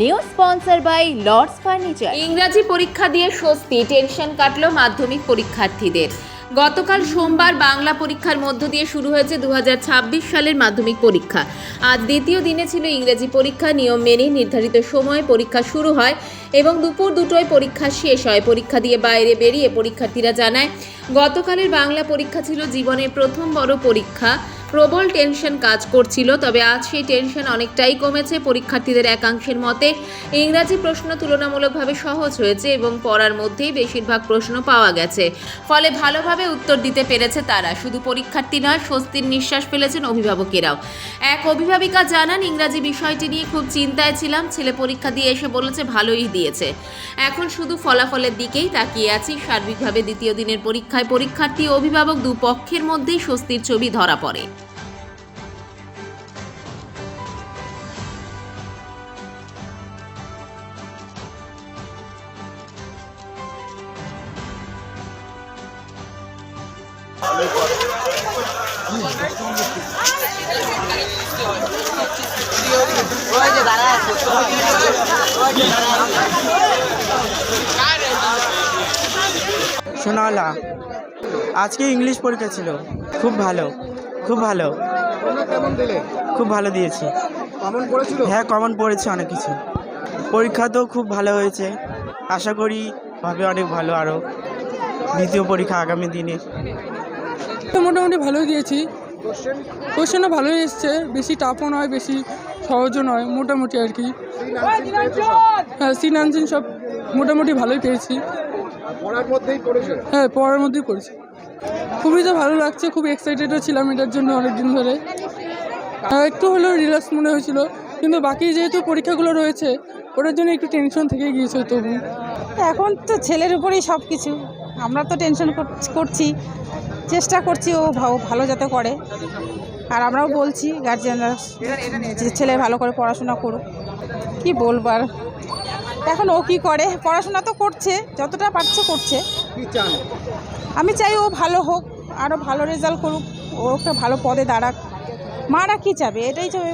New sponsor by Lords furniture. ইংরাজি পরীক্ষা দিয়ে স্বস্তি, টেনশন কাটলো মাধ্যমিক পরীক্ষার্থীদের। গতকাল সোমবার বাংলা পরীক্ষার মধ্য দিয়ে শুরু হয়েছে 2026 সালের মাধ্যমিক পরীক্ষা। আজ দ্বিতীয় দিনে ছিল ইংরেজি পরীক্ষা। নিয়ম মেনে নির্ধারিত সময়ে পরীক্ষা শুরু হয় এবং দুপুর 2টোয় পরীক্ষা শেষ হয়। পরীক্ষা দিয়ে বাইরে বেরিয়ে পরীক্ষার্থীরা জানায়, গতকালের বাংলা পরীক্ষা ছিল জীবনের প্রথম বড় পরীক্ষা। প্রবল টেনশন কাজ করছিল, তবে আজ সেই টেনশন অনেকটাই কমেছে। পরীক্ষার্থীদের একাংশের মতে ইংরাজি প্রশ্ন তুলনামূলকভাবে সহজ হয়েছে এবং পড়ার মধ্যেই বেশিরভাগ প্রশ্ন পাওয়া গেছে, ফলে ভালোভাবে উত্তর দিতে পেরেছে তারা। শুধু পরীক্ষার্থী নয়, স্বস্তির নিঃশ্বাস ফেলেছেন অভিভাবকেরাও। এক অভিভাবিকা জানান, ইংরাজি বিষয়টি নিয়ে খুব চিন্তায় ছিলাম। ছেলে পরীক্ষা দিয়ে এসে বলেছে ভালোই দিয়েছে। এখন শুধু ফলাফলের দিকেই তাকিয়ে আছি। সার্বিকভাবে দ্বিতীয় দিনের পরীক্ষায় পরীক্ষার্থী ও অভিভাবক দুপক্ষের মধ্যেই স্বস্তির ছবি ধরা পড়ে। সোনালা, আজকে ইংলিশ পরীক্ষা ছিল। খুব ভালো, খুব ভালো। কেমন দিলে? খুব ভালো দিয়েছি। কমন পড়েছিল? হ্যাঁ, কমন পড়েছে অনেক কিছু। পরীক্ষা তো খুব ভালো হয়েছে, আশা করি হবে অনেক ভালো আরও দ্বিতীয় পরীক্ষা আগামী দিনে। মোটামুটি ভালোই দিয়েছি। কোশ্চেনও ভালোই এসছে, বেশি টাফও নয়, বেশি সহজও নয়, মোটামুটি আর কি। হ্যাঁ, সিন আনসিন সব মোটামুটি ভালোই পেয়েছি। পড়ার মধ্যেই পড়েছে? হ্যাঁ, পড়ার মধ্যেই পড়েছি। খুবই তো ভালো লাগছে, খুব এক্সাইটেডও ছিলাম এটার জন্য অনেকদিন ধরে। একটু হলেও রিল্যাক্স মনে হয়েছিল, কিন্তু বাকি যেহেতু পরীক্ষাগুলো রয়েছে ওটার জন্য একটু টেনশন থেকে গিয়েছে। তবু এখন তো ছেলের উপরেই সব কিছু। আমরা তো টেনশন করছি, চেষ্টা করছি ও ভালো যাতে করে। আর আমরাও বলছি গার্জিয়ানরা যে ছেলে ভালো করে পড়াশোনা করুক। কি বলবার, এখন ও কি করে, পড়াশোনা তো করছে, যতটা পারছে করছে। কি চান? আমি চাই ও ভালো হোক, আরও ভালো রেজাল্ট করুক, ও একটা ভালো পদে দাঁড়াক। মারা কি চাবে, এটাই চাবে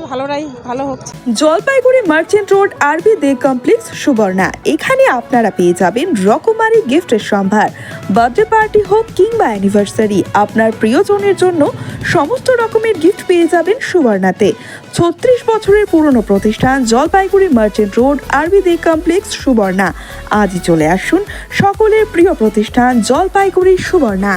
ভালো হোক। জলপাইগুড়ি মার্চেন্ট রোড আরবি দে কমপ্লেক্স সুবর্ণা। এখানে আপনারা পেয়ে যাবেন রকমারি গিফটের সম্ভার। বার্থডে পার্টি হোক কিংবা অ্যানিভার্সারি, আপনার প্রিয়জনের জন্য সমস্ত রকমের গিফট পেয়ে যাবেন সুবর্ণাতে। 36 বছরের পুরনো প্রতিষ্ঠান জলপাইগুড়ি মার্চেন্ট রোড আরবি দে কমপ্লেক্স সুবর্ণা। আজই চলে আসুন সকলের প্রিয় প্রতিষ্ঠান জলপাইগুড়ি সুবর্ণা।